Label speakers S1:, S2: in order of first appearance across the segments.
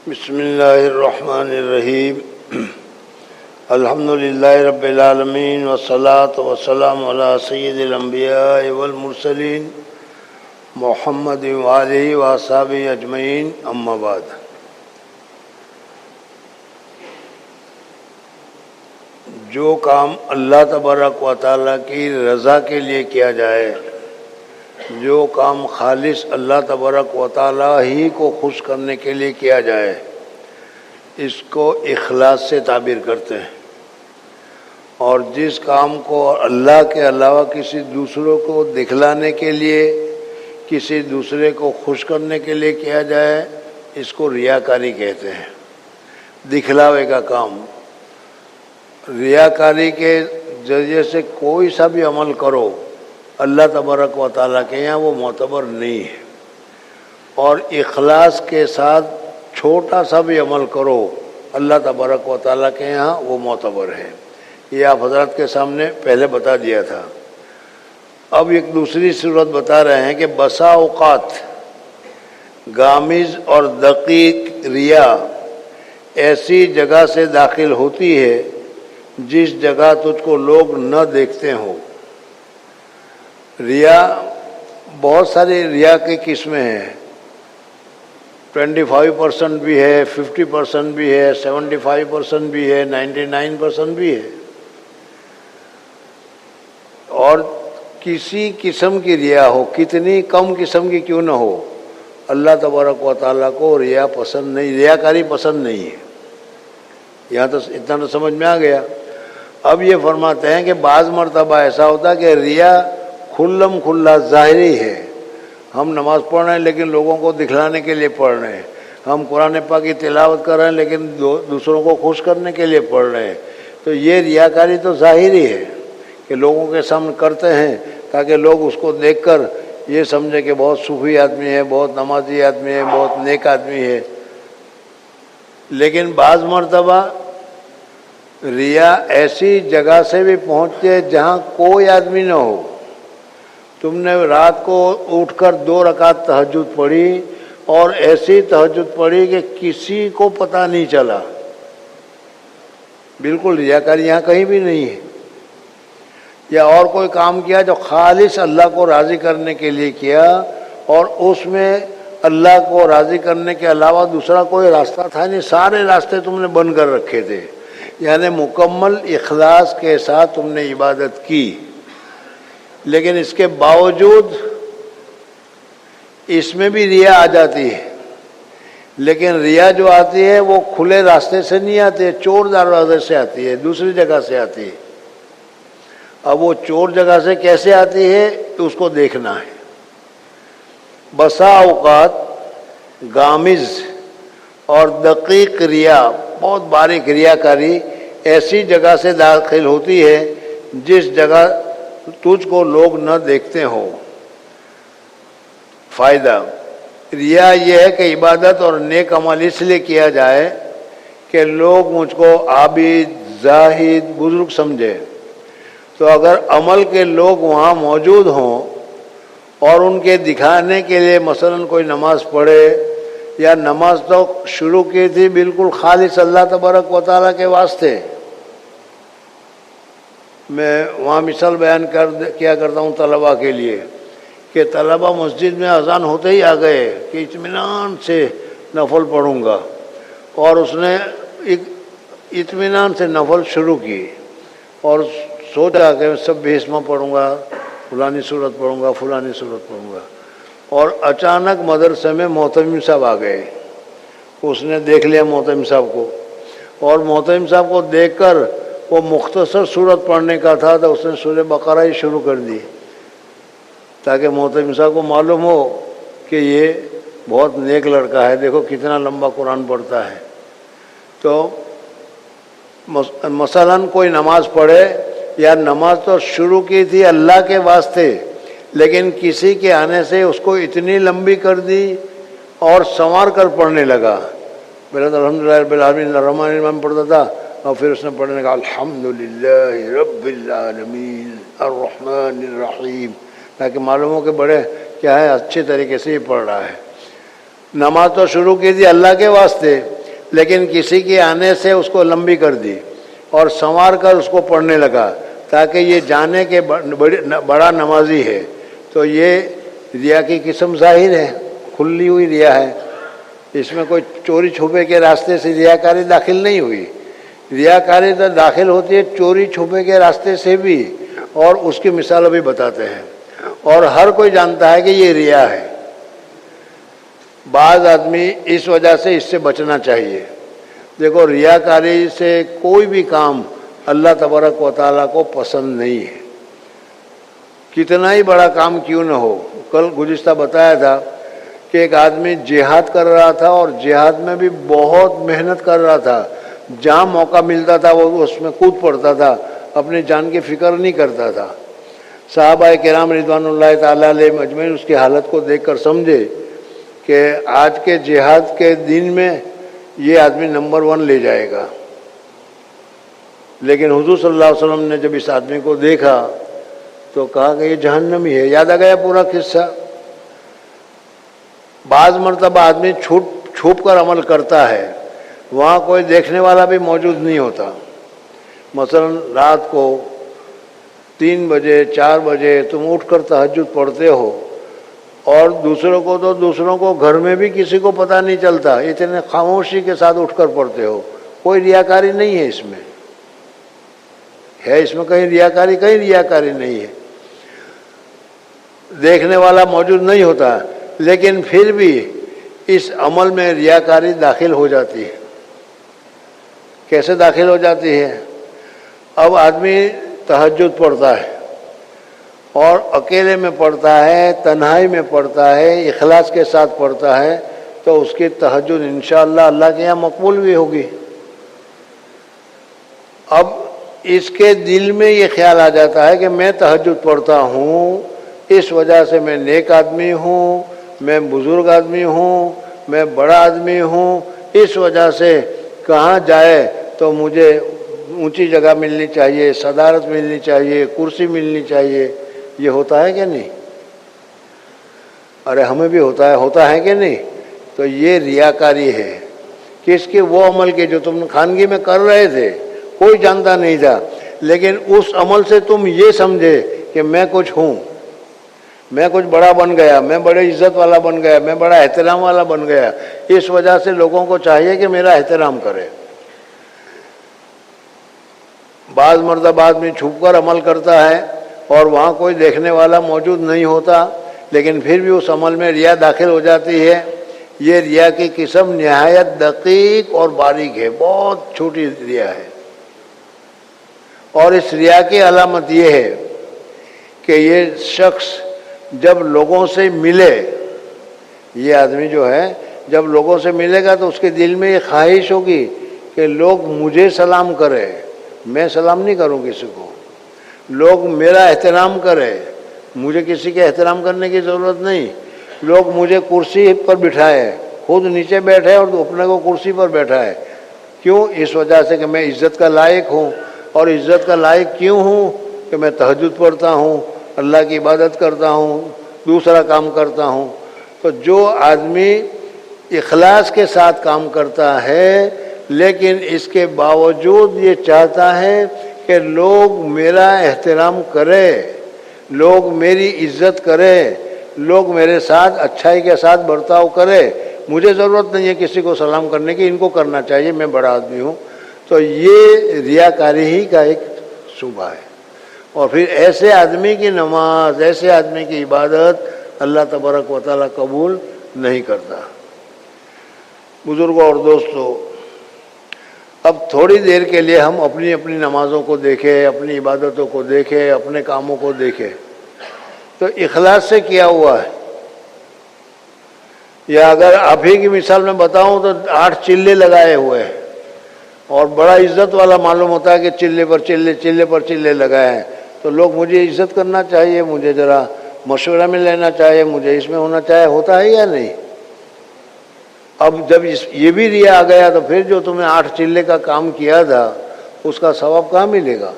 S1: بسم اللہ الرحمن الرحیم الحمد للہ رب العالمین والصلاة والسلام علی سید الانبیاء والمرسلین محمد وآلہ وصحبہ اجمعین اما بعد۔ جو کام اللہ تبارک و تعالیٰ کی رضا کے لیے کیا جائے، جو کام خالص اللہ تبارک و تعالیٰ ہی کو خوش کرنے کے لیے کیا جائے، اس کو اخلاص سے تعبیر کرتے ہیں۔ اور جس کام کو اللہ کے علاوہ کسی دوسروں کو دکھلانے کے لیے، کسی دوسرے کو خوش کرنے کے لیے کیا جائے، اس کو ریاکاری کہتے ہیں، دکھلاوے کا کام۔ ریاکاری کے ذریعے سے کوئی سا بھی عمل کرو، اللہ تبارک و تعالیٰ کے یہاں وہ معتبر نہیں ہے۔ اور اخلاص کے ساتھ چھوٹا سا بھی عمل کرو، اللہ تبارک و تعالیٰ کے یہاں وہ معتبر ہے۔ یہ آپ حضرات کے سامنے پہلے بتا دیا تھا۔ اب ایک دوسری صورت بتا رہے ہیں کہ بسا اوقات غامض اور دقیق ریا ایسی جگہ سے داخل ہوتی ہے جس جگہ تجھ کو لوگ نہ دیکھتے ہوں۔ ریا بہت ساری ریا کی قسمیں ہیں، 25% بھی ہے، 50% بھی ہے، 75% بھی ہے، 99% بھی ہے۔ اور کسی قسم کی ریا ہو، کتنی کم قسم کی کیوں نہ ہو، اللہ تبارک و تعالیٰ کو ریا پسند نہیں، ریاکاری پسند نہیں ہے۔ یہاں تو اتنا تو سمجھ میں آ گیا۔ اب یہ فرماتے ہیں کہ بعض مرتبہ ایسا ہوتا ہے کہ ریا کھلم کھلا ظاہری ہے، ہم نماز پڑھ رہے ہیں لیکن لوگوں کو دکھلانے کے لیے پڑھ رہے ہیں، ہم قرآن پاک کی تلاوت کر رہے ہیں لیکن دوسروں کو خوش کرنے کے لیے پڑھ رہے ہیں، تو یہ ریاکاری تو ظاہری ہے کہ لوگوں کے سامنے کرتے ہیں تاکہ لوگ اس کو دیکھ کر یہ سمجھے کہ بہت صوفی آدمی ہے، بہت نمازی آدمی ہے، بہت نیک آدمی ہے۔ لیکن بعض مرتبہ ریا ایسی جگہ سے بھی پہنچتی ہے جہاں کوئی آدمی نہ ہو۔ تم نے رات کو اٹھ کر 2 رکعت تہجد پڑھی اور ایسی تہجد پڑھی کہ کسی کو پتہ نہیں چلا، بالکل ریاکاری یہاں کہیں بھی نہیں ہے۔ یا اور کوئی کام کیا جو خالص اللہ کو راضی کرنے کے لیے کیا، اور اس میں اللہ کو راضی کرنے کے علاوہ دوسرا کوئی راستہ تھا نہیں، سارے راستے تم نے بند کر رکھے تھے، یعنی مکمل اخلاص کے ساتھ تم نے عبادت کی، لیکن اس کے باوجود اس میں بھی ریا آ جاتی ہے۔ لیکن ریا جو آتی ہے وہ کھلے راستے سے نہیں آتی ہے، چور دروازے سے آتی ہے، دوسری جگہ سے آتی ہے۔ اب وہ چور جگہ سے کیسے آتی ہے تو اس کو دیکھنا ہے۔ بسا اوقات غامض اور دقیق ریا، بہت باریک ریاکاری ایسی جگہ سے داخل ہوتی ہے جس جگہ تجھ کو لوگ نہ دیکھتے ہوں۔ فائدہ ریا یہ ہے کہ عبادت اور نیک عمل اس لیے کیا جائے کہ لوگ مجھ کو عابد، زاہد، بزرگ سمجھے۔ تو اگر عمل کے لوگ وہاں موجود ہوں اور ان کے دکھانے کے لیے مثلا کوئی نماز پڑھے، یا نماز تو شروع کی تھی بالکل خالص اللہ تبارک و تعالیٰ کے واسطے، میں وہاں مثال بیان کیا کرتا ہوں طلباء کے لیے کہ طلباء مسجد میں اذان ہوتے ہی آ گئے کہ اطمینان سے نفل پڑھوں گا، اور اس نے اطمینان سے نفل شروع کی اور سوچا کہ سب اسما پڑھوں گا، فلانی صورت پڑھوں گا، فلانی صورت پڑھوں گا، اور اچانک مدرسے میں محتمم صاحب آ گئے۔ اس نے دیکھ لیا محتمم صاحب کو، اور محتمم صاحب کو دیکھ کر وہ مختصر صورت پڑھنے کا تھا تو اس نے سورہ بقرہ ہی شروع کر دی، تاکہ محتمم صاحب کو معلوم ہو کہ یہ بہت نیک لڑکا ہے، دیکھو کتنا لمبا قرآن پڑھتا ہے۔ تو مثلا کوئی نماز پڑھے، یا نماز تو شروع کی تھی اللہ کے واسطے، لیکن کسی کے آنے سے اس کو اتنی لمبی کر دی اور سنوار کر پڑھنے لگا۔ پہلے تو الحمدللہ رب العالمین الرحمن الرحیم پڑھتا تھا، اور پھر اس نے پڑھنے کا الحمدللہ رب العالمین الرحمن الرحیم، تاکہ معلوم ہو کہ بڑے کیا ہے اچھے طریقے سے ہی پڑھ رہا ہے۔ نماز تو شروع کی تھی اللہ کے واسطے، لیکن کسی کے آنے سے اس کو لمبی کر دی اور سنوار کر اس کو پڑھنے لگا تاکہ یہ جانے کہ بڑا نمازی ہے. تو یہ ریا کی قسم ظاہر ہے، کھلی ہوئی ریا ہے. اس میں کوئی چوری چھپے کے راستے سے ریاکاری داخل نہیں ہوئی. ریاکاری تو داخل ہوتی ہے چوری چھپے کے راستے سے بھی، اور اس کی مثال ابھی بتاتے ہیں. اور ہر کوئی جانتا ہے کہ یہ ریا ہے. بعض آدمی اس وجہ سے اس سے بچنا چاہیے. دیکھو ریاکاری سے کوئی بھی کام اللہ تبارک و تعالیٰ کو پسند نہیں ہے، کتنا ہی بڑا کام کیوں نہ ہو. کل گزشتہ بتایا تھا کہ ایک آدمی جہاد کر رہا تھا اور جہاد میں بھی بہت محنت کر رہا تھا. جہاں موقع ملتا تھا وہ اس میں کود پڑتا تھا، اپنی جان کی فکر نہیں کرتا تھا. صحابہ کرام رضوان اللہ تعالیٰ علیہ مجمعین اس کی حالت کو دیکھ کر سمجھے کہ آج کے جہاد کے دن میں یہ آدمی نمبر 1 لے جائے گا. لیکن حضور صلی اللہ علیہ وسلم نے جب اس آدمی کو دیکھا تو کہا کہ یہ جہنمی ہے. یاد آ گیا پورا قصہ. بعض مرتبہ آدمی چھپ کر عمل کرتا ہے، وہاں کوئی دیکھنے والا بھی موجود نہیں ہوتا. مثلا رات کو 3 بجے 4 بجے تم اٹھ کر تہجد پڑھتے ہو، اور دوسروں کو گھر میں بھی کسی کو پتہ نہیں چلتا، اتنے خاموشی کے ساتھ اٹھ کر پڑھتے ہو. کوئی ریاکاری نہیں ہے اس میں، اس میں کہیں ریاکاری نہیں ہے. دیکھنے والا موجود نہیں ہوتا، لیکن پھر بھی اس عمل میں ریاکاری داخل ہو جاتی ہے. کیسے داخل ہو جاتی ہے؟ اب آدمی تہجد پڑھتا ہے اور اکیلے میں پڑھتا ہے، تنہائی میں پڑھتا ہے، اخلاص کے ساتھ پڑھتا ہے، تو اس کی تہجد انشاءاللہ اللہ کے یہاں مقبول بھی ہوگی. اب اس کے دل میں یہ خیال آ جاتا ہے کہ میں تہجد پڑھتا ہوں، اس وجہ سے میں نیک آدمی ہوں، میں بزرگ آدمی ہوں، میں بڑا آدمی ہوں، اس وجہ سے کہاں جائے تو مجھے اونچی جگہ ملنی چاہیے، صدارت ملنی چاہیے، کرسی ملنی چاہیے. یہ ہوتا ہے کہ نہیں؟ ارے ہمیں بھی ہوتا ہے کہ نہیں؟ تو یہ ریاکاری ہے. کس کے؟ وہ عمل کے جو تم خانگی میں کر رہے تھے، کوئی جانتا نہیں تھا، لیکن اس عمل سے تم یہ سمجھے کہ میں کچھ ہوں، میں کچھ بڑا بن گیا، میں بڑے عزت والا بن گیا، میں بڑا احترام والا بن گیا. اس وجہ سے لوگوں کو چاہیے کہ میرا احترام کرے. بعض مرتبہ آدمی چھپ کر عمل کرتا ہے اور وہاں کوئی دیکھنے والا موجود نہیں ہوتا، لیکن پھر بھی اس عمل میں ریا داخل ہو جاتی ہے. یہ ریا کی قسم نہایت دقیق اور باریک ہے، بہت چھوٹی ریا ہے. اور اس ریا کی علامت یہ ہے کہ یہ شخص جب لوگوں سے ملے، یہ آدمی جو ہے جب لوگوں سے ملے گا تو اس کے دل میں یہ خواہش ہوگی کہ لوگ مجھے سلام کرے، میں سلام نہیں کروں کسی کو. لوگ میرا احترام کرے، مجھے کسی کے احترام کرنے کی ضرورت نہیں. لوگ مجھے کرسی پر بٹھائے، خود نیچے بیٹھے اور اپنے کو کرسی پر بیٹھائے. کیوں؟ اس وجہ سے کہ میں عزت کا لائق ہوں. اور عزت کا لائق کیوں ہوں؟ کہ میں تہجد پڑھتا ہوں، اللہ کی عبادت کرتا ہوں، دوسرا کام کرتا ہوں. تو جو آدمی اخلاص کے ساتھ کام کرتا ہے لیکن اس کے باوجود یہ چاہتا ہے کہ لوگ میرا احترام کرے، لوگ میری عزت کرے، لوگ میرے ساتھ اچھائی کے ساتھ برتاؤ کرے، مجھے ضرورت نہیں ہے کسی کو سلام کرنے کی، ان کو کرنا چاہیے، میں بڑا آدمی ہوں. تو یہ ریاکاری ہی کا ایک شعبہ ہے. اور پھر ایسے آدمی کی نماز، ایسے آدمی کی عبادت اللہ تبارک و تعالیٰ قبول نہیں کرتا. بزرگوں اور دوستوں، اب تھوڑی دیر کے لیے ہم اپنی اپنی نمازوں کو دیکھیں، اپنی عبادتوں کو دیکھیں، اپنے کاموں کو دیکھیں تو اخلاص سے کیا ہوا ہے. یا اگر آپ ہی کی مثال میں بتاؤں تو 8 چلے لگائے ہوئے ہیں اور بڑا عزت والا معلوم ہوتا ہے کہ چلے پر چلے لگائے ہیں. تو لوگ مجھے عزت کرنا چاہیے، مجھے ذرا مشورہ میں لینا چاہیے، مجھے اس میں ہونا چاہیے. ہوتا ہے یا نہیں؟ اب جب یہ بھی ریا آ گیا تو پھر جو تمہیں 8 چلے کا کام کیا تھا اس کا ثواب کہاں ملے گا؟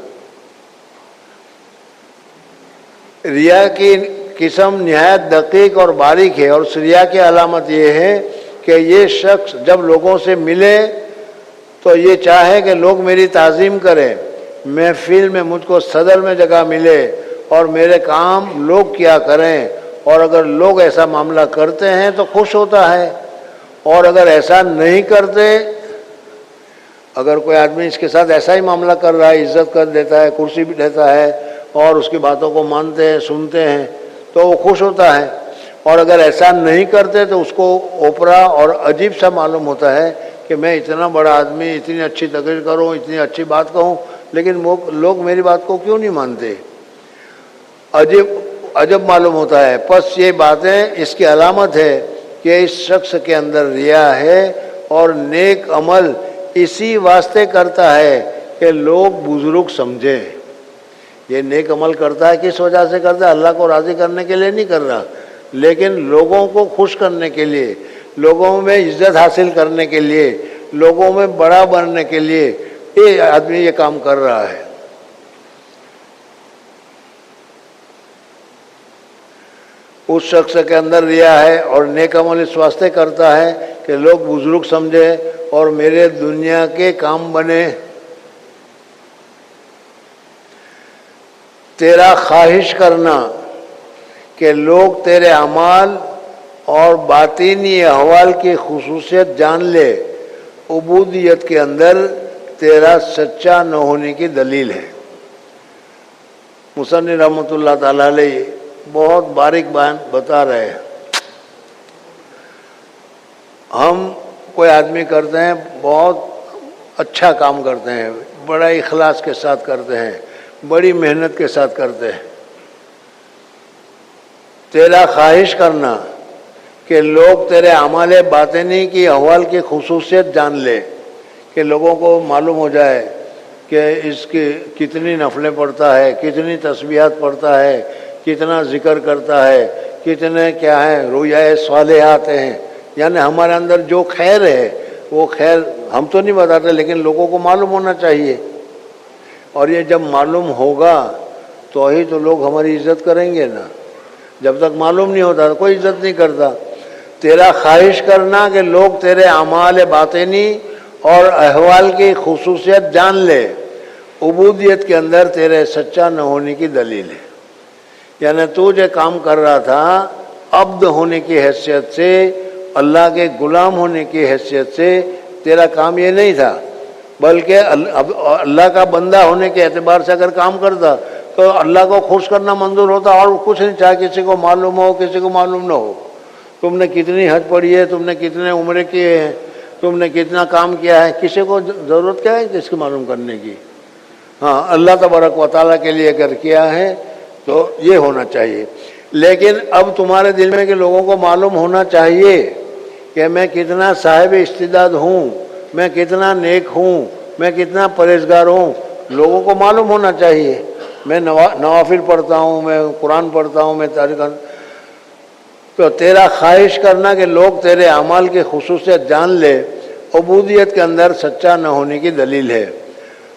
S1: ریا کی قسم نہایت دقیق اور باریک ہے. اور اس ریا کی علامت یہ ہے کہ یہ شخص جب لوگوں سے ملے تو یہ چاہے کہ لوگ میری تعظیم کریں، محفل میں مجھ کو صدر میں جگہ ملے اور میرے کام لوگ کیا کریں، اور اگر لوگ ایسا معاملہ کرتے ہیں تو خوش ہوتا ہے، اور اگر ایسا نہیں کرتے، اگر کوئی آدمی اس کے ساتھ ایسا ہی معاملہ کر رہا ہے، عزت کر دیتا ہے، کرسی بھی دیتا ہے اور اس کی باتوں کو مانتے ہیں، سنتے ہیں، تو وہ خوش ہوتا ہے، اور اگر ایسا نہیں کرتے تو اس کو اوپرا اور عجیب سا معلوم ہوتا ہے کہ میں اتنا بڑا آدمی، اتنی اچھی تقریر کروں، اتنی اچھی بات کہوں، لیکن لوگ میری بات کو کیوں نہیں مانتے، عجب معلوم ہوتا ہے۔ پس یہ باتیں اس کی علامت ہے کہ اس شخص کے اندر ریا ہے، اور نیک عمل اسی واسطے کرتا ہے کہ لوگ بزرگ سمجھیں۔ یہ نیک عمل کرتا ہے کس وجہ سے کرتا ہے؟ اللہ کو راضی کرنے کے لیے نہیں کر رہا، لیکن لوگوں کو خوش کرنے کے لیے، لوگوں میں عزت حاصل کرنے کے لیے، لوگوں میں بڑا بننے کے لیے یہ آدمی یہ کام کر رہا ہے۔ اس شخص کے اندر ریا ہے اور نیک عمل اس واسطے کرتا ہے کہ لوگ بزرگ سمجھے اور میرے دنیا کے کام بنے۔ تیرا خواہش کرنا کہ لوگ تیرے اعمال اور باطینی احوال کی خصوصیت جان لے، عبودیت کے اندر تیرا سچا نہ ہونے کی دلیل ہے۔ مصنف رحمۃ اللہ تعالی علیہ بہت باریک بیان بتا رہے ہیں۔ ہم کوئی آدمی کرتے ہیں، بہت اچھا کام کرتے ہیں، بڑا اخلاص کے ساتھ کرتے ہیں، بڑی محنت کے ساتھ کرتے ہیں۔ تیرا خواہش کرنا کہ لوگ تیرے اعمال باطنی کی احوال کی خصوصیت جان لے، کہ لوگوں کو معلوم ہو جائے کہ اس کی کتنی نفلیں پڑھتا ہے، کتنی تسبیحات پڑھتا ہے، کتنا ذکر کرتا ہے، کتنے کیا ہیں رویائے صالحات ہیں، یعنی ہمارے اندر جو خیر ہے وہ خیر ہم تو نہیں بتاتے، لیکن لوگوں کو معلوم ہونا چاہیے، اور یہ جب معلوم ہوگا تو ہی تو لوگ ہماری عزت کریں گے نا۔ جب تک معلوم نہیں ہوتا تو کوئی عزت نہیں کرتا۔ تیرا خواہش کرنا کہ لوگ تیرے اعمال باطنی اور احوال کی خصوصیت جان لے، عبودیت کے اندر تیرے سچا نہ ہونے کی دلیل ہے۔ یعنی تو جو کام کر رہا تھا عبد ہونے کی حیثیت سے، اللہ کے غلام ہونے کی حیثیت سے تیرا کام یہ نہیں تھا، بلکہ اللہ کا بندہ ہونے کے اعتبار سے اگر کام کرتا تو اللہ کو خوش کرنا منظور ہوتا، اور کچھ نہیں چاہے کسی کو معلوم ہو کسی کو معلوم نہ ہو۔ تم نے کتنی حج پڑھی ہے، تم نے کتنے عمرے کیے ہیں، تم نے کتنا کام کیا ہے، کسی کو ضرورت کیا ہے اس کو معلوم کرنے کی؟ ہاں، اللہ تبارک و تعالیٰ کے لیے اگر کیا ہے تو یہ ہونا چاہیے۔ لیکن اب تمہارے دل میں کہ لوگوں کو معلوم ہونا چاہیے کہ میں کتنا صاحب استعداد ہوں، میں کتنا نیک ہوں، میں کتنا پرہیزگار ہوں، لوگوں کو معلوم ہونا چاہیے۔ میں نوافل پڑھتا ہوں، میں قرآن پڑھتا ہوں، میں تاریخ۔ تو تیرا خواہش کرنا کہ لوگ تیرے اعمال کی خصوصیت جان لے، عبودیت کے اندر سچا نہ ہونے کی دلیل ہے۔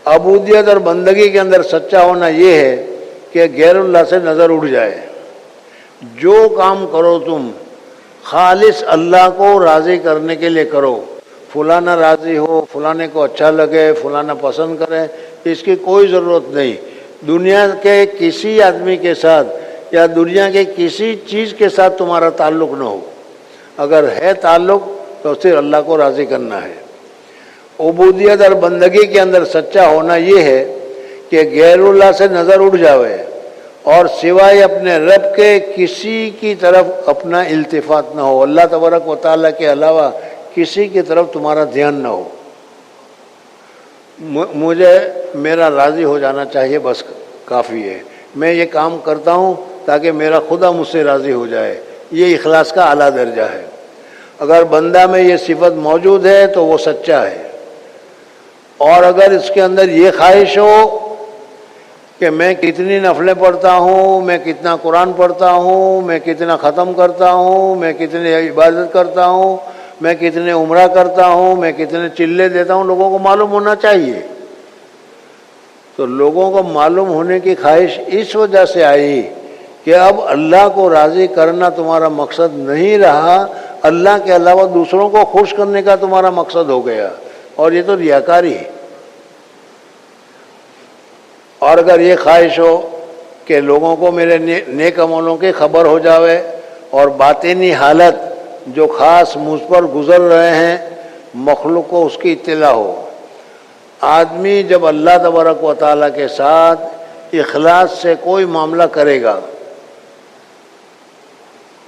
S1: عبودیت اور بندگی کے اندر سچا ہونا یہ ہے کہ غیر اللہ سے نظر اٹھ جائے۔ جو کام کرو تم خالص اللہ کو راضی کرنے کے لیے کرو، فلانا راضی ہو، فلانے کو اچھا لگے، فلانا پسند کرے، اس کی کوئی ضرورت نہیں۔ دنیا کے کسی آدمی کے ساتھ یا دنیا کے کسی چیز کے ساتھ تمہارا تعلق نہ ہو، اگر ہے تعلق تو صرف اللہ کو راضی کرنا ہے۔ عبودیت اور بندگی کے اندر سچا ہونا یہ ہے کہ غیر اللہ سے نظر اٹھ جاوے اور سوائے اپنے رب کے کسی کی طرف اپنا التفات نہ ہو، اللہ تبارک و تعالیٰ کے علاوہ کسی کی طرف تمہارا دھیان نہ ہو۔ مجھے میرا راضی ہو جانا چاہیے، بس کافی ہے۔ میں یہ کام کرتا ہوں تاکہ میرا خدا مجھ سے راضی ہو جائے، یہ اخلاص کا اعلیٰ درجہ ہے۔ اگر بندہ میں یہ صفت موجود ہے تو وہ سچا ہے، اور اگر اس کے اندر یہ خواہش ہو کہ میں کتنی نفلیں پڑھتا ہوں، میں کتنا قرآن پڑھتا ہوں، میں کتنا ختم کرتا ہوں، میں کتنی عبادت کرتا ہوں، میں کتنے عمرہ کرتا ہوں، میں کتنے چلے دیتا ہوں، لوگوں کو معلوم ہونا چاہیے۔ تو لوگوں کو معلوم ہونے کی خواہش اس وجہ سے آئی کہ اب اللہ کو راضی کرنا تمہارا مقصد نہیں رہا، اللہ کے علاوہ دوسروں کو خوش کرنے کا تمہارا مقصد ہو گیا، اور یہ تو ریاکاری ہے۔ اور اگر یہ خواہش ہو کہ لوگوں کو میرے نیک عملوں کی خبر ہو جاوے اور باطنی حالت جو خاص مجھ پر گزر رہے ہیں مخلوق کو اس کی اطلاع ہو، آدمی جب اللہ تبارک و تعالیٰ کے ساتھ اخلاص سے کوئی معاملہ کرے گا،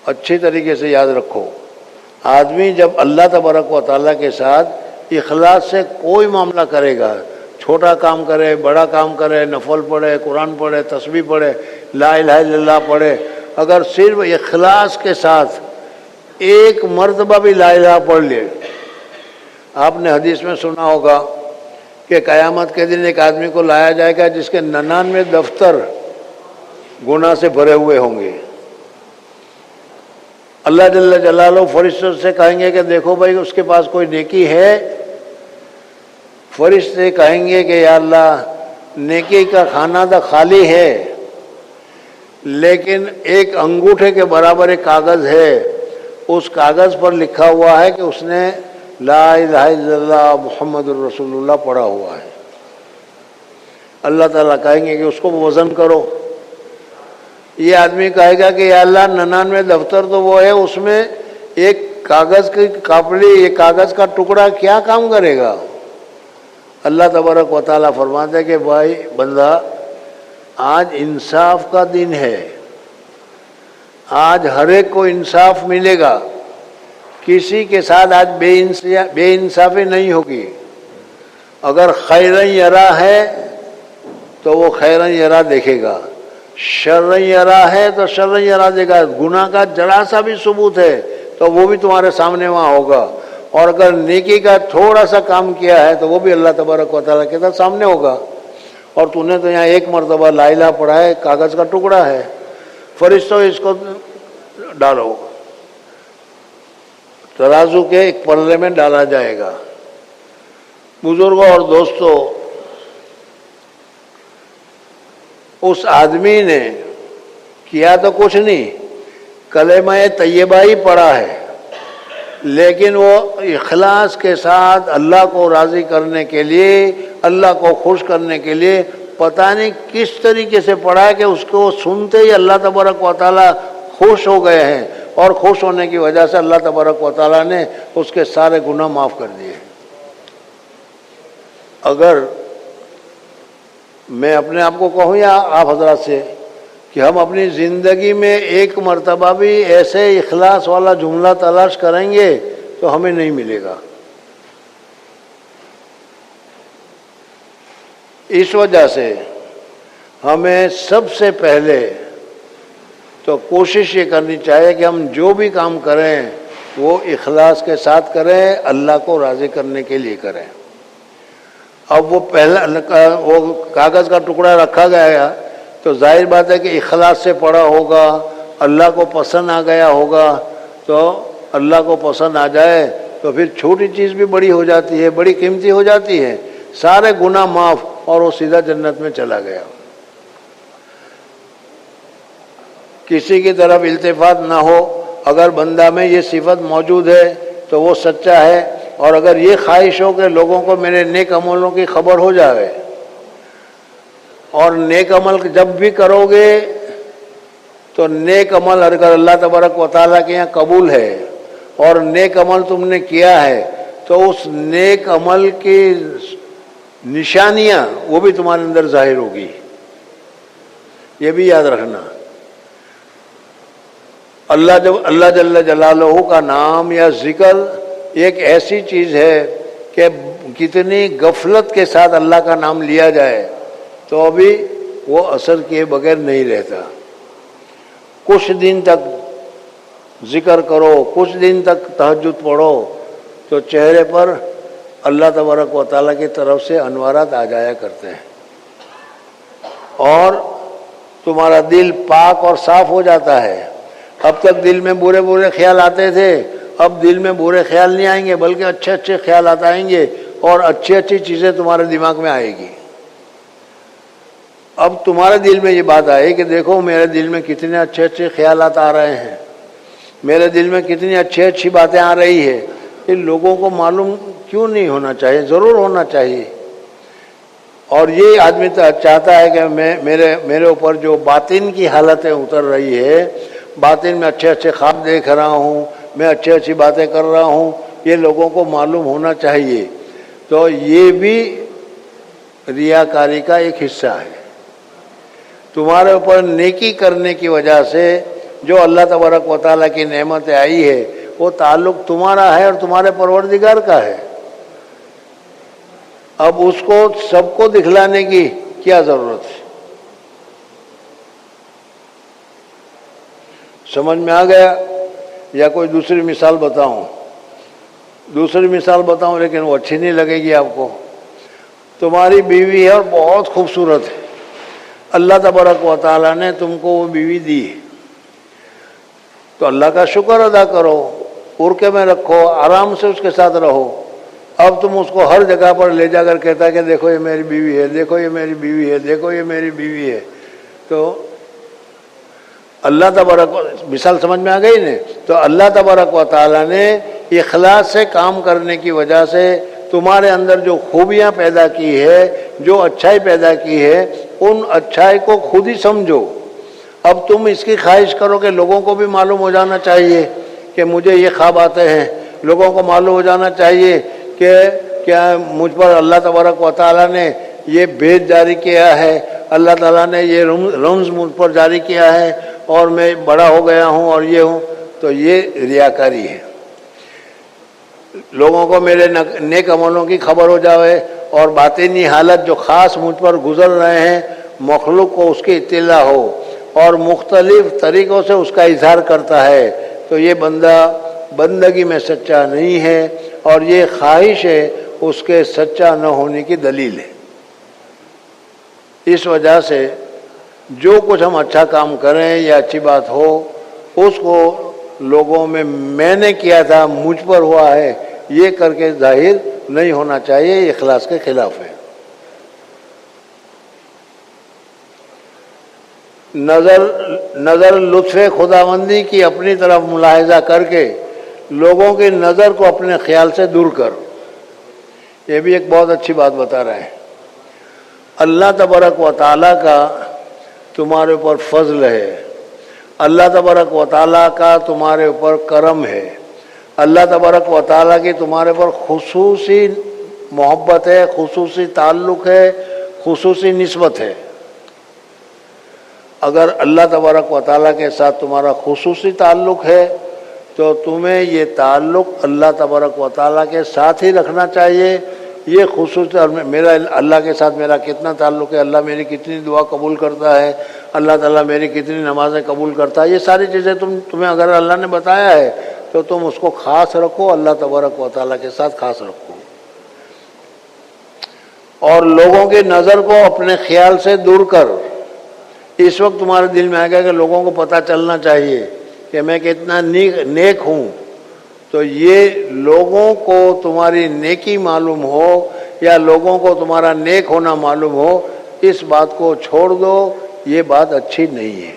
S1: اچھی طریقے سے یاد رکھو، آدمی جب اللہ تبارک و تعالیٰ کے ساتھ اخلاص سے کوئی معاملہ کرے گا، چھوٹا کام کرے بڑا کام کرے، نفل پڑھے، قرآن پڑھے، تسبیح پڑھے، لا الہ الا اللہ پڑھے، اگر صرف اخلاص کے ساتھ ایک مرتبہ بھی لا الہ پڑھ لے، آپ نے حدیث میں سنا ہوگا کہ قیامت کے دن ایک آدمی کو لایا جائے گا جس کے 99 دفتر گناہ سے بھرے ہوئے ہوں گے۔ اللہ جل جلالہ فرشتوں سے کہیں گے کہ دیکھو بھائی اس کے پاس کوئی نیکی ہے؟ فرشتے کہیں گے کہ یا اللہ نیکی کا کھانا تو خالی ہے، لیکن ایک انگوٹھے کے برابر ایک کاغذ ہے، اس کاغذ پر لکھا ہوا ہے کہ اس نے لا الہ الا اللہ محمد الرسول اللہ پڑھا ہوا ہے۔ اللہ تعالیٰ کہیں گے کہ اس کو وزن کرو۔ یہ آدمی کہے گا کہ یا اللہ 99 دفتر تو وہ ہے، اس میں ایک کاغذ کی کاپڑی، ایک کاغذ کا ٹکڑا کیا کام کرے گا؟ اللہ تبارک و تعالیٰ فرماتے ہیں کہ بھائی بندہ، آج انصاف کا دن ہے، آج ہر ایک کو انصاف ملے گا، کسی کے ساتھ آج بے انصافی نہیں ہوگی۔ اگر خیرن یرا ہے تو وہ خیرن یرا دیکھے گا، شرن یرا ہے تو شرن یرا دیکھے گا، گناہ کا ذرا سا بھی ثبوت ہے تو وہ بھی تمہارے سامنے وہاں ہوگا، اور اگر نیکی کا تھوڑا سا کام کیا ہے تو وہ بھی اللہ تبارک و تعالیٰ کے ساتھ سامنے ہوگا۔ اور تو نے تو یہاں ایک مرتبہ لا الہ پڑھا ہے، کاغذ کا ٹکڑا ہے، فرشتوں اس کو ڈالو، ترازو کے ایک پلڑے میں ڈالا جائے گا۔ بزرگوں اور دوستوں، اس آدمی نے کیا تو کچھ نہیں، کلمہ طیبہ ہی پڑھا ہے، لیکن وہ اخلاص کے ساتھ اللہ کو راضی کرنے کے لیے، اللہ کو خوش کرنے کے لیے پتہ نہیں کس طریقے سے پڑھا ہے کہ اس کو سنتے ہی اللہ تبارک و تعالیٰ خوش ہو گئے ہیں، اور خوش ہونے کی وجہ سے اللہ تبارک و تعالیٰ نے اس کے سارے گناہ معاف کر دیے۔ اگر میں اپنے آپ کو کہوں یا آپ حضرات سے کہ ہم اپنی زندگی میں ایک مرتبہ بھی ایسے اخلاص والا جملہ تلاش کریں گے تو ہمیں نہیں ملے گا۔ اس وجہ سے ہمیں سب سے پہلے تو کوشش یہ کرنی چاہیے کہ ہم جو بھی کام کریں وہ اخلاص کے ساتھ کریں، اللہ کو راضی کرنے کے لیے کریں۔ اب وہ پہلا وہ کاغذ کا ٹکڑا رکھا گیا تو ظاہر بات ہے کہ اخلاص سے پڑھا ہوگا، اللہ کو پسند آ گیا ہوگا، تو اللہ کو پسند آ جائے تو پھر چھوٹی چیز بھی بڑی ہو جاتی ہے، بڑی قیمتی ہو جاتی ہے، سارے گناہ معاف، اور وہ سیدھا جنت میں چلا گیا۔ کسی کی طرف التفات نہ ہو، اگر بندہ میں یہ صفت موجود ہے تو وہ سچا ہے، اور اگر یہ خواہش ہو کہ لوگوں کو میرے نیک عملوں کی خبر ہو جائے، اور نیک عمل جب بھی کرو گے تو نیک عمل اگر اللہ تبارک و تعالیٰ کے یہاں قبول ہے اور نیک عمل تم نے کیا ہے تو اس نیک عمل کی نشانیاں وہ بھی تمہارے اندر ظاہر ہوگی، یہ بھی یاد رکھنا۔ اللہ جل جلالہ کا نام یا ذکر ایک ایسی چیز ہے کہ کتنی غفلت کے ساتھ اللہ کا نام لیا جائے تو ابھی وہ اثر کیے بغیر نہیں رہتا۔ کچھ دن تک ذکر کرو، کچھ دن تک تہجد پڑھو تو چہرے پر اللہ تبارک و تعالیٰ کی طرف سے انوارات آ جایا کرتے ہیں، اور تمہارا دل پاک اور صاف ہو جاتا ہے۔ اب تک دل میں برے برے خیال آتے تھے، اب دل میں برے خیال نہیں آئیں گے، بلکہ اچھے اچھے خیالات آئیں گے، اور اچھی اچھی چیزیں تمہارے دماغ میں آئے گی۔ اب تمہارے دل میں یہ بات آئے کہ دیکھو میرے دل میں کتنے اچھے اچھے خیالات آ رہے ہیں، میرے دل میں کتنی اچھی اچھی باتیں آ رہی ہے، ان لوگوں کو معلوم کیوں نہیں ہونا چاہیے؟ ضرور ہونا چاہیے۔ اور یہ آدمی چاہتا ہے کہ میرے اوپر جو باطن کی حالتیں اتر رہی ہے، باطن میں اچھے اچھے خواب دیکھ رہا ہوں، میں اچھی اچھی باتیں کر رہا ہوں، یہ لوگوں کو معلوم ہونا چاہیے۔ تو یہ بھی ریاکاری کا ایک حصہ ہے۔ تمہارے اوپر نیکی کرنے کی وجہ سے جو اللہ تبارک و تعالیٰ کی نعمتیں آئی ہے، وہ تعلق تمہارا ہے اور تمہارے پروردگار کا ہے۔ اب اس کو سب کو دکھلانے کی کیا ضرورت ہے؟ سمجھ میں آ گیا؟ یا کوئی دوسری مثال بتاؤں؟ دوسری مثال بتاؤں لیکن وہ اچھی نہیں لگے گی آپ کو۔ تمہاری بیوی ہے اور بہت خوبصورت ہے، اللہ تبارک و تعالیٰ نے تم کو وہ بیوی دی، تو اللہ کا شکر ادا کرو، برقعے میں رکھو، آرام سے اس کے ساتھ رہو۔ اب تم اس کو ہر جگہ پر لے جا کر کہتا ہے کہ دیکھو یہ میری بیوی ہے، دیکھو یہ میری بیوی ہے، دیکھو یہ میری بیوی ہے، تو اللہ تبارک مثال سمجھ میں آ گئی نا؟ تو اللہ تبارک و تعالیٰ نے اخلاص سے کام کرنے کی وجہ سے تمہارے اندر جو خوبیاں پیدا کی ہے، جو اچھائی پیدا کی ہے، ان اچھائی کو خود ہی سمجھو۔ اب تم اس کی خواہش کرو کہ لوگوں کو بھی معلوم ہو جانا چاہیے کہ مجھے یہ خواب آتے ہیں، لوگوں کو معلوم ہو جانا چاہیے کہ کیا مجھ پر اللہ تبارک و تعالیٰ نے یہ بھید جاری کیا ہے، اللہ تعالیٰ نے یہ رمز مجھ پر جاری کیا ہے اور میں بڑا ہو گیا ہوں اور یہ ہوں، تو یہ ریاکاری ہے۔ لوگوں کو میرے نیک عملوں کی خبر ہو جاوے اور باطنی حالت جو خاص مجھ پر گزر رہے ہیں، مخلوق کو اس کی اطلاع ہو اور مختلف طریقوں سے اس کا اظہار کرتا ہے، تو یہ بندہ بندگی میں سچا نہیں ہے، اور یہ خواہش ہے اس کے سچا نہ ہونے کی دلیل ہے۔ اس وجہ سے جو کچھ ہم اچھا کام کریں یا اچھی بات ہو، اس کو لوگوں میں نے کیا تھا، مجھ پر ہوا ہے، یہ کر کے ظاہر نہیں ہونا چاہیے، یہ اخلاص کے خلاف ہے۔ نظر لطف خداوندی کی اپنی طرف ملاحظہ کر کے لوگوں کی نظر کو اپنے خیال سے دور کر، یہ بھی ایک بہت اچھی بات بتا رہے ہیں۔ اللہ تبارک و تعالیٰ کا تمہارے اوپر فضل ہے، اللہ تبارک و تعالیٰ کا تمہارے اوپر کرم ہے، اللہ تبارک و تعالیٰ کی تمہارے پر خصوصی محبت ہے، خصوصی تعلق ہے، خصوصی نسبت ہے۔ اگر اللہ تبارک و تعالیٰ کے ساتھ تمہارا خصوصی تعلق ہے تو تمہیں یہ تعلق اللہ تبارک و تعالیٰ کے ساتھ ہی رکھنا چاہیے۔ یہ خصوصی میرا اللہ کے ساتھ میرا کتنا تعلق ہے، اللہ میری کتنی دعا قبول کرتا ہے، اللہ تعالیٰ میری کتنی نمازیں قبول کرتا ہے، یہ ساری چیزیں تمہیں اگر اللہ نے بتایا ہے تو تم اس کو خاص رکھو، اللہ تبارک و تعالیٰ کے ساتھ خاص رکھو، اور لوگوں کی نظر کو اپنے خیال سے دور کر۔ اس وقت تمہارے دل میں آئے گا کہ لوگوں کو پتہ چلنا چاہیے کہ میں کتنا نیک ہوں، تو یہ لوگوں کو تمہاری نیکی معلوم ہو یا لوگوں کو تمہارا نیک ہونا معلوم ہو، اس بات کو چھوڑ دو، یہ بات اچھی نہیں ہے۔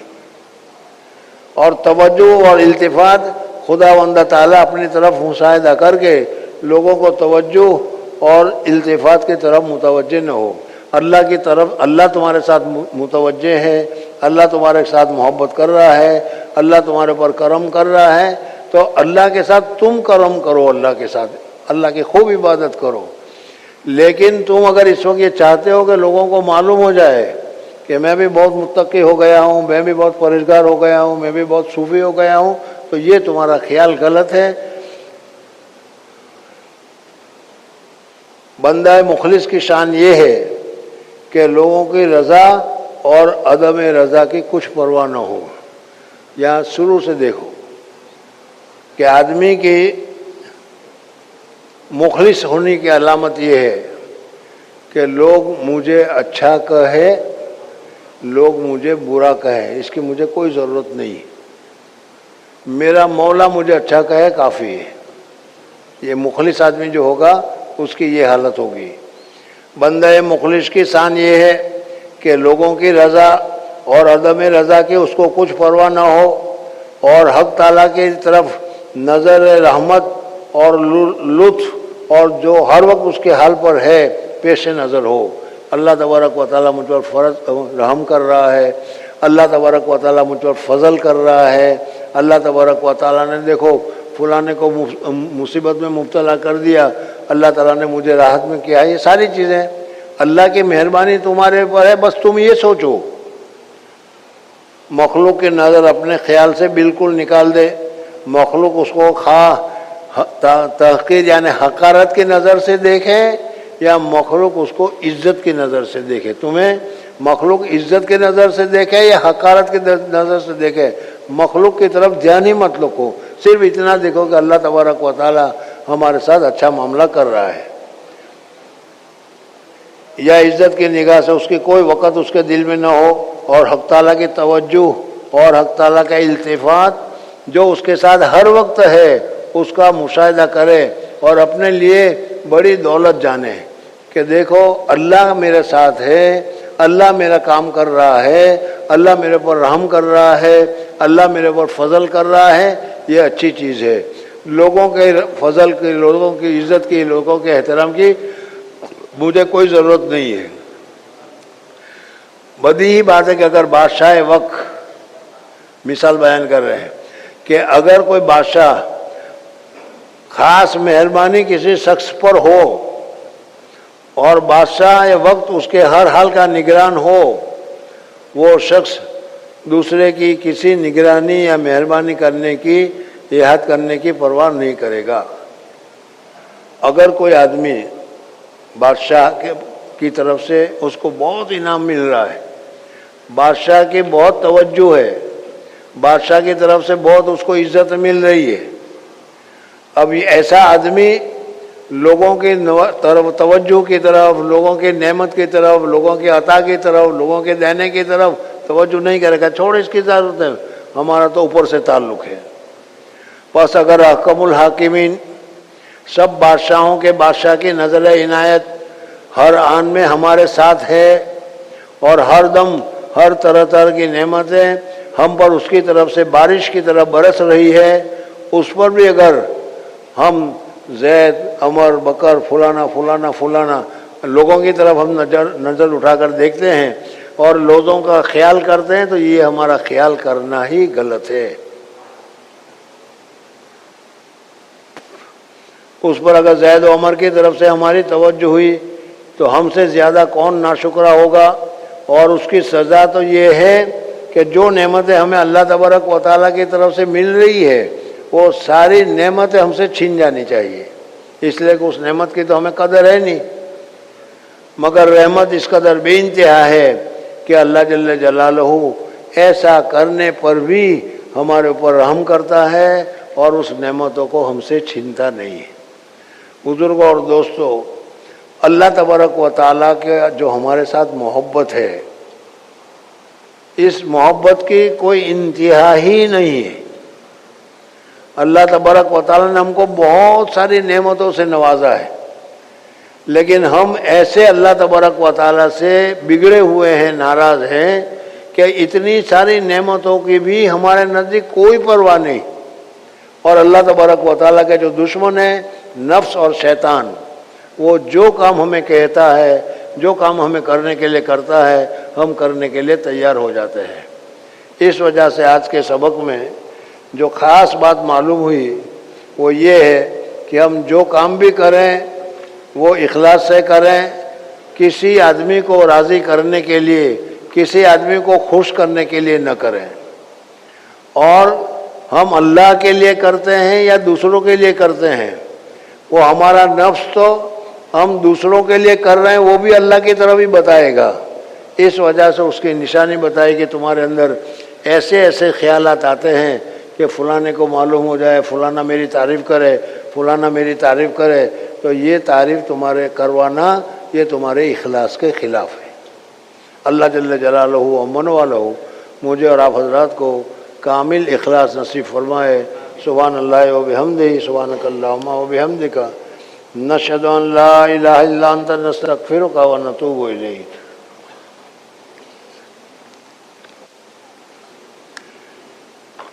S1: اور توجہ اور التفات خداوند تعالیٰ اپنی طرف مشاہدہ کر کے لوگوں کو توجہ اور التفات کی طرف متوجہ نہ ہو، اللہ کی طرف۔ اللہ تمہارے ساتھ متوجہ ہے، اللہ تمہارے ساتھ محبت کر رہا ہے، اللہ تمہارے پر کرم کر رہا ہے، تو اللہ کے ساتھ تم کرم کرو، اللہ کے ساتھ اللہ کی خوب عبادت کرو۔ لیکن تم اگر اس وقت یہ چاہتے ہو کہ لوگوں کو معلوم ہو جائے کہ میں بھی بہت متقی ہو گیا ہوں، میں بھی بہت پرہیزگار ہو گیا ہوں، میں بھی بہت صوفی ہو گیا ہوں، تو یہ تمہارا خیال غلط ہے۔ بندہ مخلص کی شان یہ ہے کہ لوگوں کی رضا اور عدم رضا کی کچھ پرواہ نہ ہو۔ یہاں شروع سے دیکھو کہ آدمی کی مخلص ہونے کی علامت یہ ہے کہ لوگ مجھے اچھا کہے، لوگ مجھے برا کہے، اس کی مجھے کوئی ضرورت نہیں، میرا مولا مجھے اچھا کہے کافی ہے۔ یہ مخلص آدمی جو ہوگا اس کی یہ حالت ہوگی۔ بندہ مخلص کی شان یہ ہے کہ لوگوں کی رضا اور عدم رضا کی اس کو کچھ پرواہ نہ ہو، اور حق تعالیٰ کی طرف نظر رحمت اور لطف اور جو ہر وقت اس کے حال پر ہے پیش نظر ہو۔ اللہ تبارک و تعالیٰ مجھ پر فرض رحم کر رہا ہے، اللہ تبارک و تعالیٰ مجھ پر فضل کر رہا ہے، اللہ تبارک و تعالیٰ نے دیکھو فلانے کو مصیبت میں مبتلا کر دیا، اللہ تعالیٰ نے مجھے راحت میں کیا۔ یہ ساری چیزیں اللہ کی مہربانی تمہارے اوپر ہے، بس تم یہ سوچو۔ مخلوق کی نظر اپنے خیال سے بالکل نکال دے، مخلوق اس کو تحقیر یعنی حقارت کی نظر سے دیکھے یا مخلوق اس کو عزت کی نظر سے دیکھے۔ تمہیں مخلوق عزت کی نظر سے دیکھے یا حقارت کی نظر سے دیکھے، مخلوق کی طرف دھیان ہی مت رکھو، صرف اتنا دیکھو کہ اللہ تبارک و تعالی ہمارے ساتھ اچھا معاملہ کر رہا ہے۔ یا عزت کی نگاہ سے اس کی کوئی وقت اس کے دل میں نہ ہو، اور حق تعالیٰ کی توجہ اور حق تعالیٰ کا التفات جو اس کے ساتھ ہر وقت ہے اس کا مشاہدہ کرے اور اپنے لیے بڑی دولت جانے کہ دیکھو اللہ میرے ساتھ ہے، اللہ میرا کام کر رہا ہے، اللہ میرے پر رحم کر رہا ہے، اللہ میرے پر فضل کر رہا ہے۔ یہ اچھی چیز ہے۔ لوگوں کے فضل کی، لوگوں کی عزت کی، لوگوں کے احترام کی مجھے کوئی ضرورت نہیں ہے۔ بدیہی بات ہے کہ اگر بادشاہ وقت مثال بیان کر رہے ہیں کہ اگر کوئی بادشاہ خاص مہربانی کسی شخص پر ہو اور بادشاہ وقت اس کے ہر حال کا نگران ہو، وہ شخص دوسرے کی کسی نگرانی یا مہربانی کرنے کی، احاطہ کرنے کی پرواہ نہیں کرے گا۔ اگر کوئی آدمی بادشاہ کی طرف سے اس کو بہت انعام مل رہا ہے، بادشاہ کی بہت توجہ ہے، بادشاہ کی طرف سے بہت اس کو عزت مل رہی ہے، اب یہ ایسا آدمی لوگوں کی طرف توجہ کی طرف، لوگوں کی نعمت کی طرف، لوگوں کی عطا کی طرف، لوگوں کے دینے کی طرف توجہ نہیں کرے گا، چھوڑ اس کی ضرورت ہے، ہمارا تو اوپر سے تعلق ہے۔ بس اگر حکم الحاکمین سب بادشاہوں کے بادشاہ کی نظر عنایت ہر آن میں ہمارے ساتھ ہے اور ہر دم ہر طرح طرح کی نعمتیں ہم پر اس کی طرف سے بارش کی طرح برس رہی ہے، اس پر بھی اگر ہم زید، عمر، بکر، فلانا فلانا فلانا لوگوں کی طرف ہم نظر اٹھا کر دیکھتے ہیں اور لوگوں کا خیال کرتے ہیں تو یہ ہمارا خیال کرنا ہی غلط ہے۔ اس پر اگر زید و عمر کی طرف سے ہماری توجہ ہوئی تو ہم سے زیادہ کون ناشکرا ہوگا، اور اس کی سزا تو یہ ہے کہ جو نعمتیں ہمیں اللہ تبارک و تعالیٰ کی طرف سے مل رہی ہے وہ ساری نعمتیں ہم سے چھین جانی چاہیے، اس لیے کہ اس نعمت کی تو ہمیں قدر ہے نہیں، مگر رحمت اس قدر بے انتہا ہے کہ اللہ جل جلالہ ایسا کرنے پر بھی ہمارے اوپر رحم کرتا ہے اور اس نعمتوں کو ہم سے چھینتا نہیں ہے۔ بزرگوں اور دوستو، اللہ تبارک و تعالیٰ کے جو ہمارے ساتھ محبت ہے، اس محبت کی کوئی انتہا ہی نہیں ہے۔ اللہ تبارک و تعالیٰ نے ہم کو بہت ساری نعمتوں سے نوازا ہے، لیکن ہم ایسے اللہ تبارک و تعالیٰ سے بگڑے ہوئے ہیں، ناراض ہیں کہ اتنی ساری نعمتوں کی بھی ہمارے نزدیک کوئی پرواہ نہیں، اور اللہ تبارک و تعالیٰ کے جو دشمن ہیں نفس اور شیطان، وہ جو کام ہمیں کہتا ہے، جو کام ہمیں کرنے کے لیے کرتا ہے، ہم کرنے کے لیے تیار ہو جاتے ہیں۔ اس وجہ سے آج کے سبق میں جو خاص بات معلوم ہوئی وہ یہ ہے کہ ہم جو کام بھی کریں وہ اخلاص سے کریں، کسی آدمی کو راضی کرنے کے لیے، کسی آدمی کو خوش کرنے کے لیے نہ کریں، اور ہم اللہ کے لیے کرتے ہیں یا دوسروں کے لیے کرتے ہیں، وہ ہمارا نفس تو ہم دوسروں کے لیے کر رہے ہیں وہ بھی اللہ کی طرف ہی بتائے گا۔ اس وجہ سے اس کی نشانی بتائی کہ تمہارے اندر ایسے ایسے خیالات آتے ہیں کہ فلانے کو معلوم ہو جائے، فلانا میری تعریف کرے، فلانا میری تعریف کرے، تو یہ تعریف تمہارے کروانا یہ تمہارے اخلاص کے خلاف ہے۔ اللہ جل جلالہ امن والہ مجھے اور آپ حضرات کو کامل اخلاص نصیب فرمائے۔ سبحان اللہ و بحمدہ، سبحانک اللہم و بحمدک، نشہد ان لا الہ الا انت، نستغفرک و نتوب الیک۔